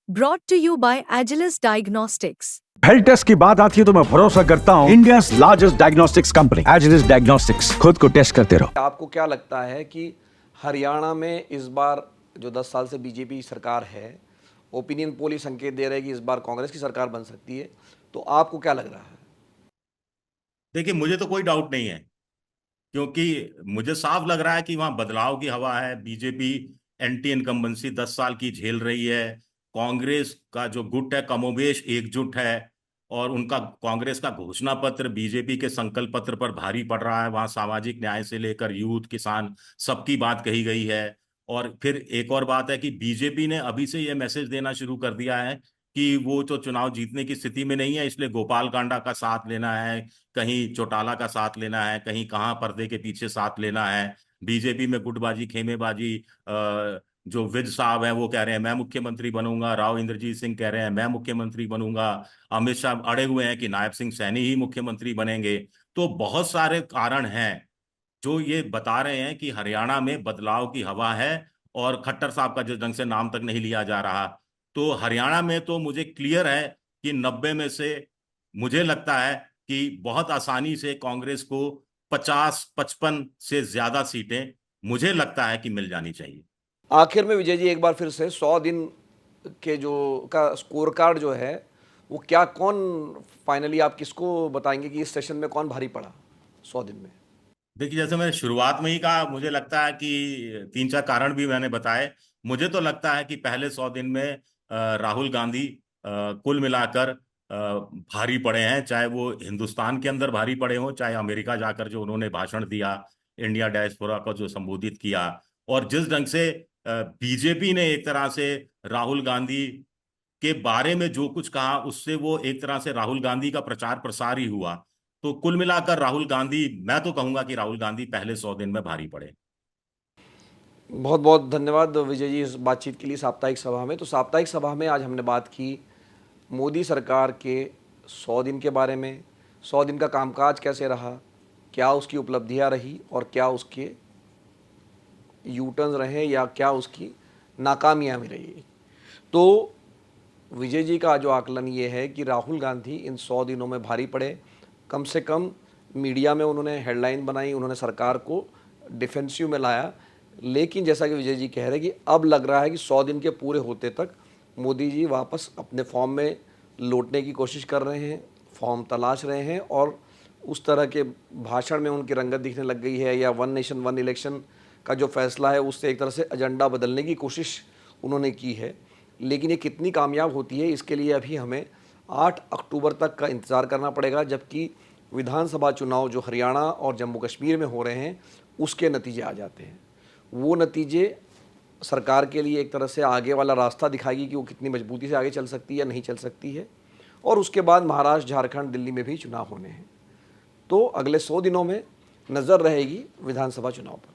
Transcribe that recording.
Brought to you by Agilus Diagnostics. Health test की बात आती है तो मैं भरोसा करता हूँ India largest diagnostics company Agilus Diagnostics. खुद को टेस्ट करते रहो। आपको क्या लगता है कि हरियाणा में इस बार जो 10 साल से बीजेपी सरकार है, ओपिनियन पोल ही संकेत दे रहे हैं कि इस बार कांग्रेस की सरकार बन सकती है, तो आपको क्या लग रहा है? देखिए, मुझे तो कोई डाउट नहीं है, क्योंकि मुझे साफ लग रहा है कि वहां बदलाव की हवा है। बीजेपी एंटी इनकम्बेंसी 10 साल की झेल रही है। कांग्रेस का जो गुट है कमोबेश एकजुट है, और उनका कांग्रेस का घोषणा पत्र बीजेपी के संकल्प पत्र पर भारी पड़ रहा है। वहां सामाजिक न्याय से लेकर यूथ, किसान, सबकी बात कही गई है। और फिर एक और बात है कि बीजेपी ने अभी से यह मैसेज देना शुरू कर दिया है कि वो तो चुनाव जीतने की स्थिति में नहीं है, इसलिए गोपाल कांडा का साथ लेना है, कहीं चौटाला का साथ लेना है, कहीं कहाँ पर्दे के पीछे साथ लेना है। बीजेपी में गुटबाजी, खेमेबाजी। जो विज साहब हैं वो कह रहे हैं मैं मुख्यमंत्री बनूंगा, राव इंद्रजीत सिंह कह रहे हैं मैं मुख्यमंत्री बनूंगा, अमित शाह अड़े हुए हैं कि नायब सिंह सैनी ही मुख्यमंत्री बनेंगे। तो बहुत सारे कारण हैं जो ये बता रहे हैं कि हरियाणा में बदलाव की हवा है। और खट्टर साहब का जिस ढंग से नाम तक नहीं लिया जा रहा, तो हरियाणा में तो मुझे क्लियर है कि 90 में से मुझे लगता है कि बहुत आसानी से कांग्रेस को 50-55 से ज्यादा सीटें मुझे लगता है कि मिल जानी चाहिए। आखिर में विजय जी, एक बार फिर से 100 दिन के जो का स्कोर कार्ड जो है, वो क्या, कौन फाइनली आप किसको बताएंगे कि इस सेशन में कौन भारी पड़ा 100 दिन में? देखिए, जैसे मैंने शुरुआत में ही कहा, मुझे लगता है कि 3-4 कारण भी मैंने बताए। मुझे तो लगता है कि पहले 100 दिन में राहुल गांधी कुल मिलाकर भारी पड़े हैं, चाहे वो हिंदुस्तान के अंदर भारी पड़े हों, चाहे अमेरिका जाकर जो उन्होंने भाषण दिया, इंडिया डायस्पोरा को जो संबोधित किया, और जिस ढंग से बीजेपी ने एक तरह से राहुल गांधी के बारे में जो कुछ कहा, उससे वो एक तरह से राहुल गांधी का प्रचार प्रसार ही हुआ। तो कुल मिलाकर राहुल गांधी, मैं तो कहूंगा कि राहुल गांधी पहले 100 दिन में भारी पड़े। बहुत बहुत धन्यवाद विजय जी इस बातचीत के लिए साप्ताहिक सभा में। तो साप्ताहिक सभा में आज हमने बात की मोदी सरकार के 100 दिन के बारे में। 100 दिन का कामकाज कैसे रहा, क्या उसकी उपलब्धियां रही और क्या उसके यू टर्न रहे या क्या उसकी नाकामियां भी रही। तो विजय जी का जो आकलन ये है कि राहुल गांधी इन 100 दिनों में भारी पड़े। कम से कम मीडिया में उन्होंने हेडलाइन बनाई, उन्होंने सरकार को डिफेंसिव में लाया। लेकिन जैसा कि विजय जी कह रहे हैं कि अब लग रहा है कि 100 दिन के पूरे होते तक मोदी जी वापस अपने फॉर्म में लौटने की कोशिश कर रहे हैं, फॉर्म तलाश रहे हैं, और उस तरह के भाषण में उनकी रंगत दिखने लग गई है, या वन नेशन वन इलेक्शन का जो फैसला है उससे एक तरह से एजेंडा बदलने की कोशिश उन्होंने की है। लेकिन ये कितनी कामयाब होती है, इसके लिए अभी हमें 8 अक्टूबर तक का इंतज़ार करना पड़ेगा, जबकि विधानसभा चुनाव जो हरियाणा और जम्मू कश्मीर में हो रहे हैं उसके नतीजे आ जाते हैं। वो नतीजे सरकार के लिए एक तरह से आगे वाला रास्ता दिखाएगी कि वो कितनी मजबूती से आगे चल सकती है या नहीं चल सकती है। और उसके बाद महाराष्ट्र, झारखंड, दिल्ली में भी चुनाव होने हैं। तो अगले 100 दिनों में नज़र रहेगी विधानसभा चुनाव पर।